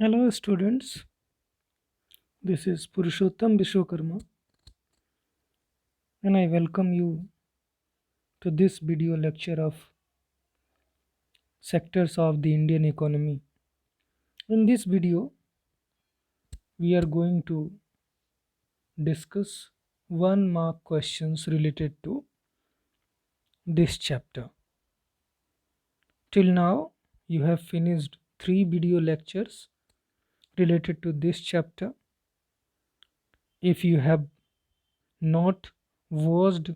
Hello, students. This is Purushottam Vishwakarma, and I welcome you to this video lecture of sectors of the Indian economy. In this video, we are going to discuss one mark questions related to this chapter. Till now, you have finished three video lectures related to this chapter. If you have not watched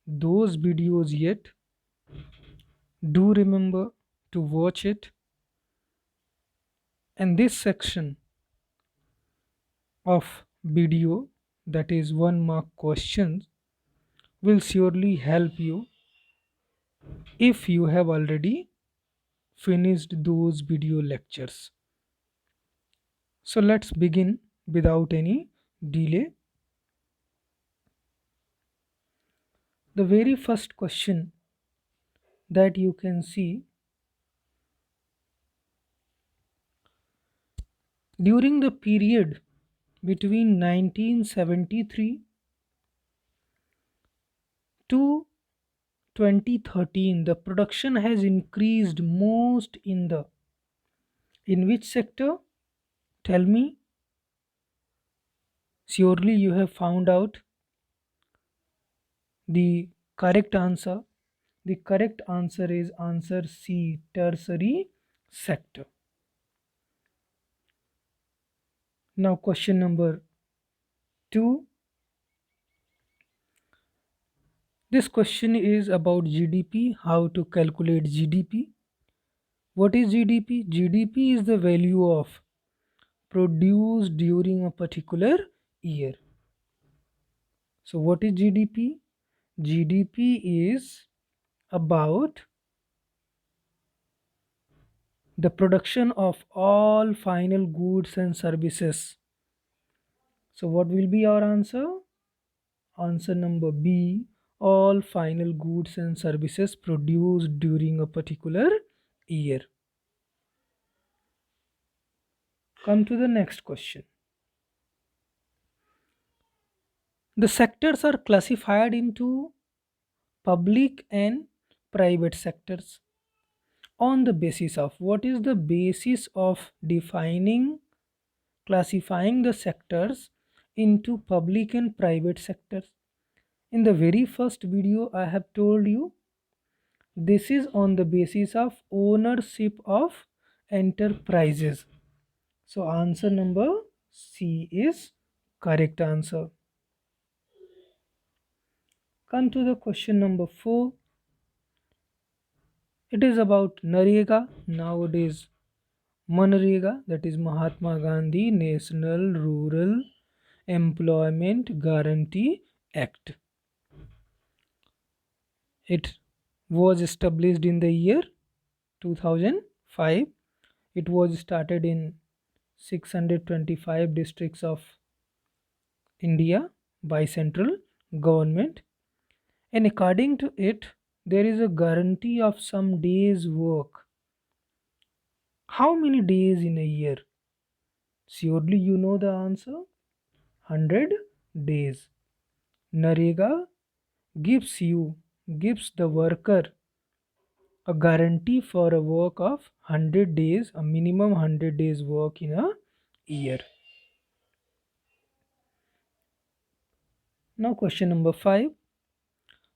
those videos yet, do remember to watch it. And this section of video, that is one mark questions, will surely help you if you have already finished those video lectures. So let's begin without any delay. The very first question that you can see: during the period between 1973 to 2013, the production has increased most in which sector? Tell me. Surely you have found out the correct answer. The correct answer is answer C, tertiary sector. Now question number 2. This question is about GDP, how to calculate GDP. What is GDP? GDP is the value of produced during a particular year. So what is GDP? GDP is about the production of all final goods and services. So what will be our answer? Answer number B, all final goods and services produced during a particular year. Come to the next question. The sectors are classified into public and private sectors on the basis of, what is the basis of defining, classifying the sectors into public and private sectors? In the very first video, I have told you this is on the basis of ownership of enterprises. So answer number C is correct answer. Come to the question number 4. It is about Narega, nowadays Manrega, that is Mahatma Gandhi National Rural Employment Guarantee Act. It was established in the year 2005. It was started in 625 districts of India by central government, and according to it, there is a guarantee of some days work. How many days in a year? Surely you know the answer. 100 days. Narega gives the worker a guarantee for a work of 100 days, a minimum 100 days work in a year. Now question number 5.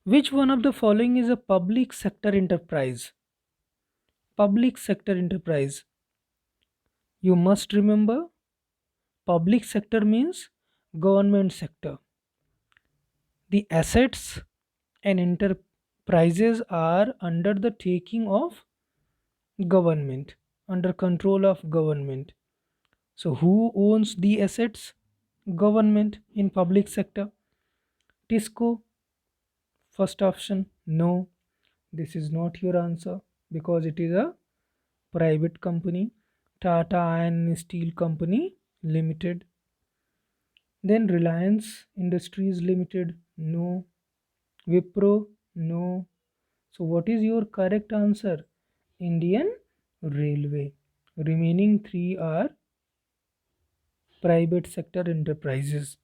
Which one of the following is a public sector enterprise? Public sector enterprise. You must remember, public sector means government sector. The assets and enterprises are under the taking of government, under control of government. So who owns the assets? Government in public sector. Tisco, first option. No, this is not your answer because it is a private company. Tata Iron and Steel Company Limited. Then Reliance Industries Limited. No. Wipro. No. So what is your correct answer? Indian Railway. Remaining three are private sector enterprises.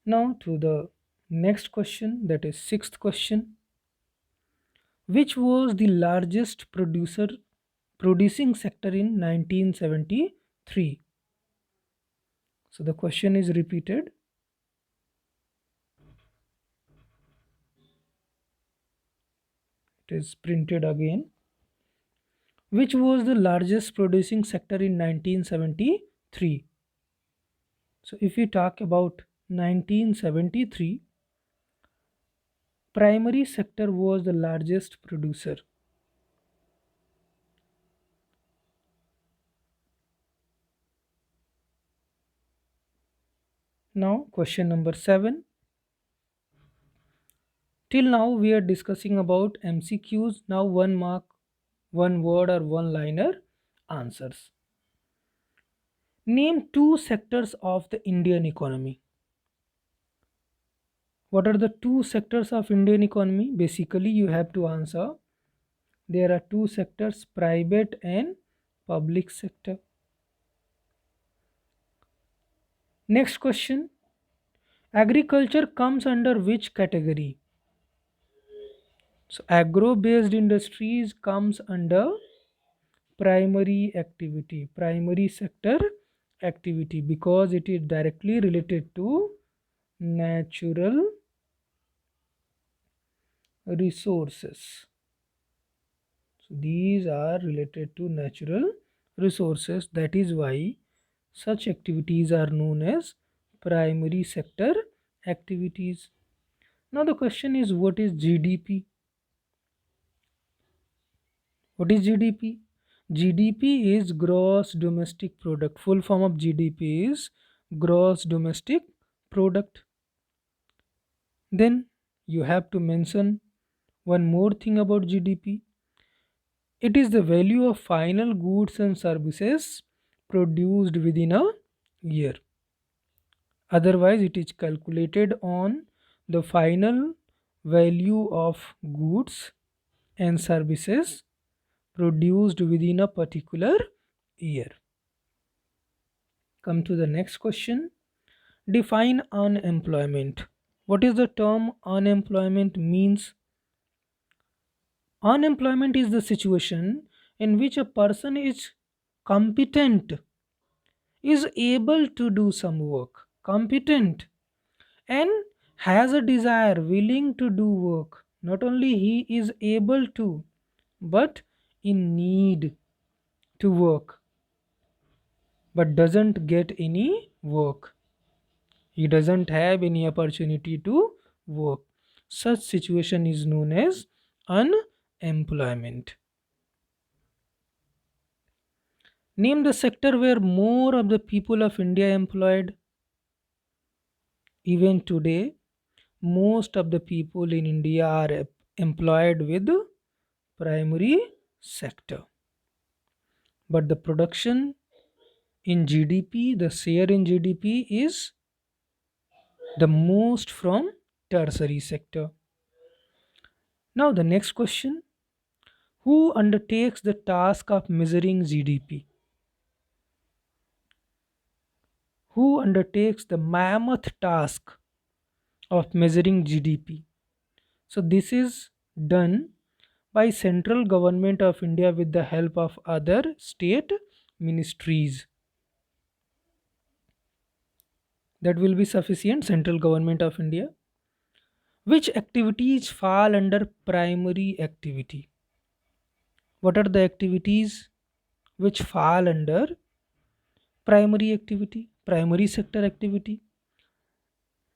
Now to the next question, that is sixth question. Which was the largest producing sector in 1973? So the question is repeated. It is printed again. Which was the largest producing sector in 1973? So if we talk about 1973, primary sector was the largest producer. Now question number 7. Till now we are discussing about MCQs. Now one mark, one word or one liner answers. Name two sectors of the Indian economy. What are the two sectors of Indian economy? Basically you have to answer. There are two sectors, private and public sector. Next question. Agriculture comes under which category? So agro based industries comes under primary activity, primary sector activity, because it is directly related to natural resources. So these are related to natural resources. That is why such activities are known as primary sector activities. Now the question is, what is GDP? What is GDP? GDP is gross domestic product. Full form of GDP is gross domestic product. Then you have to mention one more thing about GDP. It is the value of final goods and services produced within a year. Otherwise, it is calculated on the final value of goods and services produced within a particular year. Come to the next question. Define unemployment. What is the term unemployment means? Unemployment is the situation in which a person is competent, is able to do some work, competent, and has a desire, willing to do work. Not only he is able to, but in need to work, but doesn't get any work. He doesn't have any opportunity to work. Such situation is known as unemployment. Name the sector where more of the people of India employed. Even today, most of the people in India are employed with primary sector. But the production in GDP, the share in GDP is the most from tertiary sector. Now the next question. Who undertakes the task of measuring GDP? Who undertakes the mammoth task of measuring GDP? So this is done by central government of India with the help of other state ministries. That will be sufficient. Central government of India. Which activities fall under primary activity? What are the activities which fall under primary activity, primary sector activity?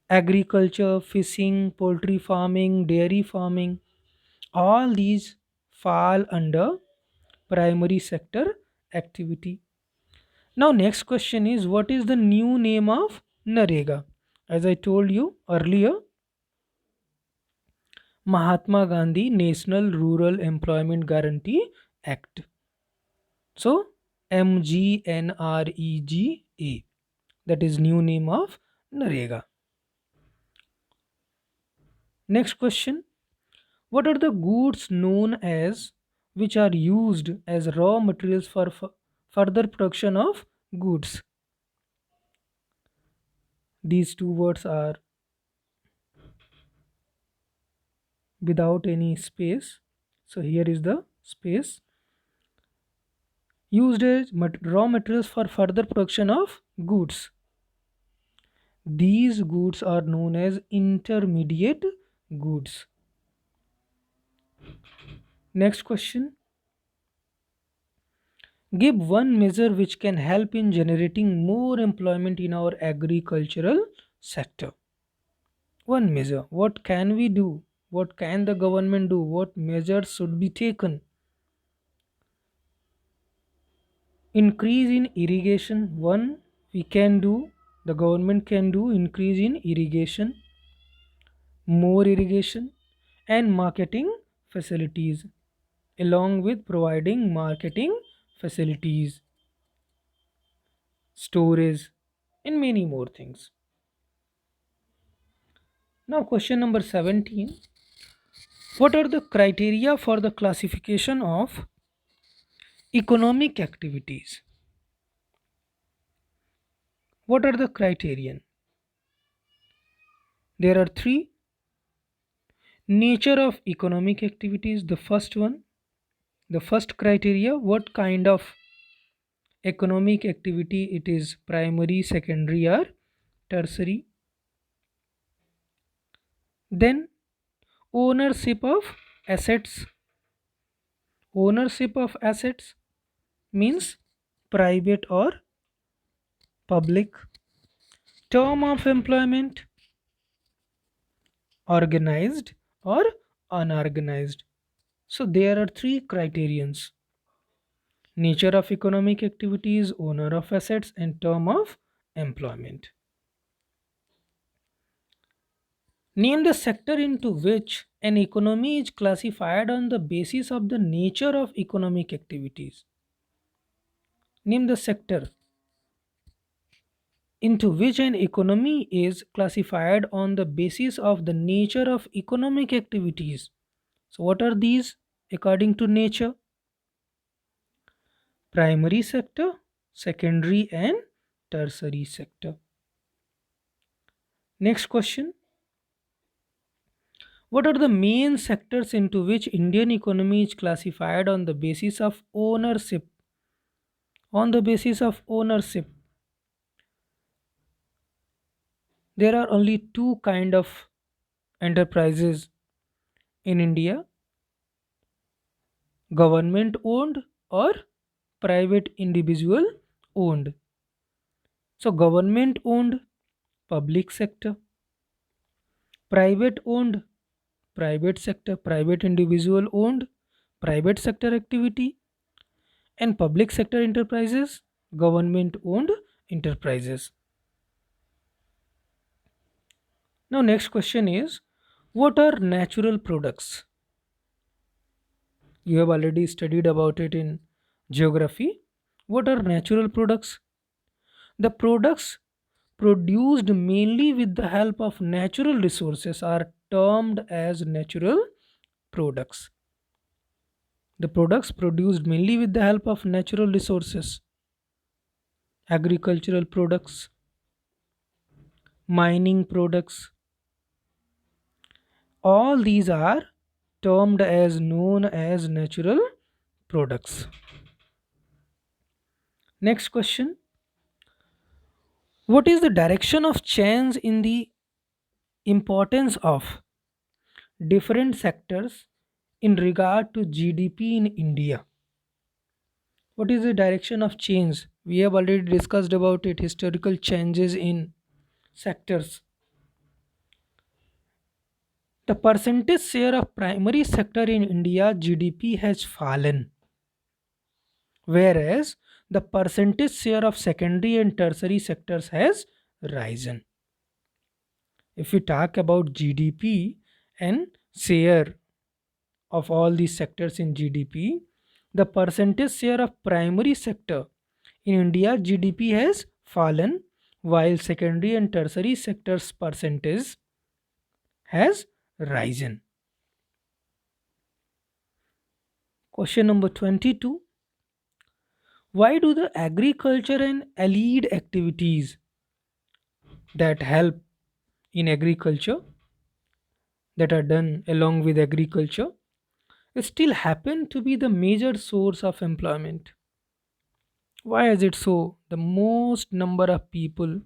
Agriculture, fishing, poultry farming, dairy farming, all these fall under primary sector activity. Now next question is, what is the new name of Narega? As I told you earlier, Mahatma Gandhi National Rural Employment Guarantee Act. So MGNREGA, that is new name of Narega. Next question. What are the goods known as which are used as raw materials further production of goods. These two words are without any space. So here is the space. Used as raw materials for further production of goods. These goods are known as intermediate goods. Next question. Give one measure which can help in generating more employment in our agricultural sector. One measure. What can we do? What can the government do? What measures should be taken? Increase in irrigation. One, we can do, the government can do increase in irrigation, more irrigation, and marketing facilities, along with providing marketing facilities, storage, and many more things. Now, question number 17. What are the criteria for the classification of economic activities? What are the criterion? There are three. Nature of economic activities, the first one. The first criteria, what kind of economic activity it is, primary, secondary, or tertiary. Then ownership of assets. Ownership of assets means private or public. Term of employment, organized or unorganized. So there are three criterions: nature of economic activities, owner of assets, and term of employment. Name the sector into which an economy is classified on the basis of the nature of economic activities. Name the sector into which an economy is classified on the basis of the nature of economic activities. So, what are these according to nature? Primary sector, secondary, and tertiary sector. Next question. What are the main sectors into which Indian economy is classified on the basis of ownership? On the basis of ownership, there are only two kind of enterprises in India: government owned or private individual owned. So government owned, public sector; private owned, private sector, private individual owned, private sector activity; and public sector enterprises, government owned enterprises. Now next question is, what are natural products? You have already studied about it in geography. What are natural products? The products produced mainly with the help of natural resources are termed as natural products. The products produced mainly with the help of natural resources, agricultural products, mining products, all these are termed as known as natural products. Next question. What is the direction of change in the importance of different sectors in regard to GDP in India? What is the direction of change? We have already discussed about it, historical changes in sectors. The percentage share of primary sector in India GDP has fallen, whereas the percentage share of secondary and tertiary sectors has risen. If we talk about GDP and share of all these sectors in GDP, the percentage share of primary sector in India GDP has fallen, while secondary and tertiary sectors percentage has risen. Question number 22. Why do the agriculture and allied activities that help in agriculture, that are done along with agriculture, still happen to be the major source of employment? Why is it so? The most number of people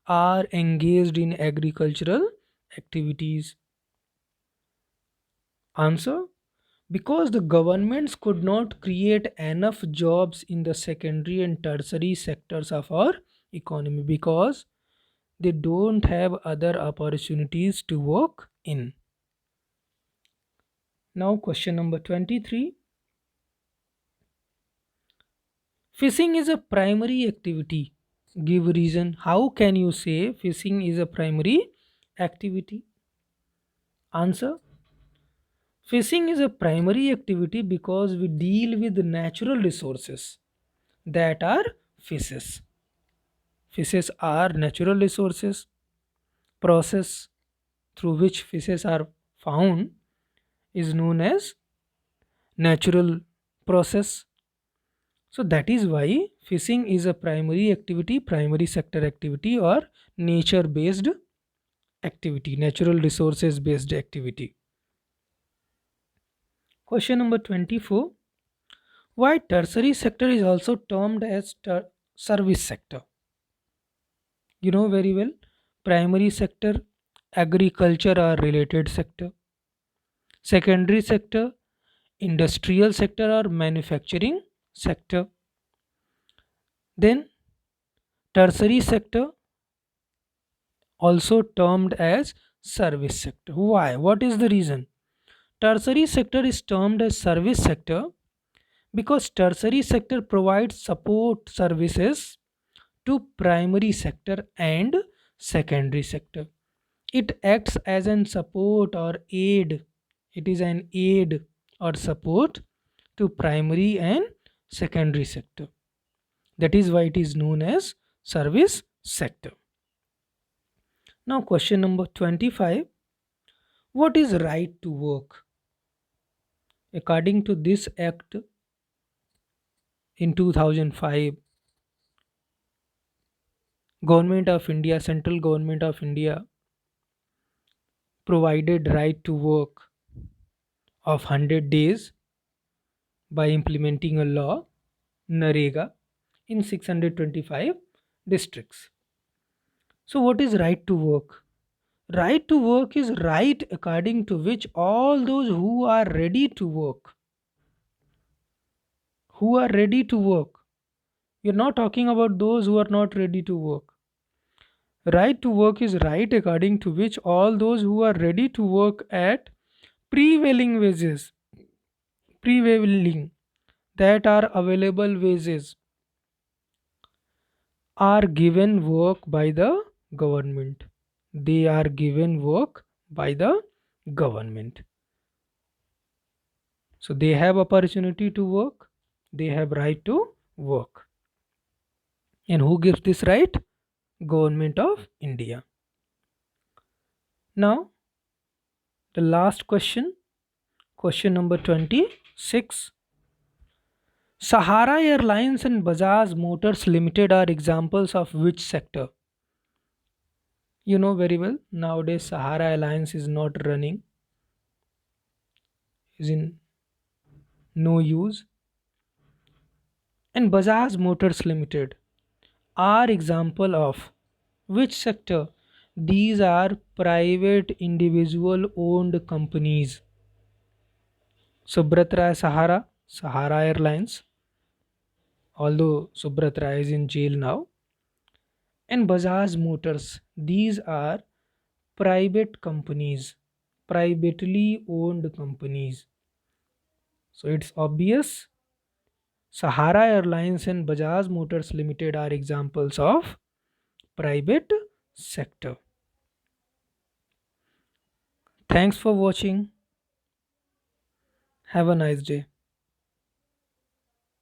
are engaged in agricultural activities. Answer: because the governments could not create enough jobs in the secondary and tertiary sectors of our economy, because they don't have other opportunities to work in. Now, question number 23. Fishing is a primary activity. Give reason. How can you say fishing is a primary activity? Answer: fishing is a primary activity because we deal with natural resources that are fishes. Fishes are natural resources. Process through which fishes are found is known as natural process. So that is why fishing is a primary activity, primary sector activity, or nature based activity, natural resources based activity. Question number 24. Why tertiary sector is also termed as service sector? You know very well, primary sector, agriculture or related sector; secondary sector, industrial sector or manufacturing sector; then tertiary sector, also termed as service sector. Why? What is the reason? Tertiary sector is termed as service sector because tertiary sector provides support services to primary sector and secondary sector. It acts as an support or aid. It is an aid or support to primary and secondary sector. That is why it is known as service sector. Now, question number 25. What is right to work? According to this act in 2005, Government of India, Central Government of India provided right to work of 100 days by implementing a law, Narega, in 625 districts. So, what is right to work? Right to work is right according to which all those who are ready to work, who are ready to work. You're not talking about those who are not ready to work. Right to work is right according to which all those who are ready to work at prevailing wages, prevailing, that are available wages, are given work by the government. They are given work by the government. So they have opportunity to work, they have right to work. And who gives this right? Government of India. Now, the last question, question number 26. Sahara Airlines and Bajaj Motors Limited are examples of which sector? You know very well, nowadays Sahara Airlines is not running, is in no use, and Bajaj Motors Limited are example of which sector? These are private individual owned companies. Subrat Rai Sahara, Sahara Airlines, although Subrat Rai is in jail now, and Bajaj Motors. These are private companies, privately owned companies. So it's obvious Sahara Airlines and Bajaj Motors Limited are examples of private sector. Thanks for watching. Have a nice day.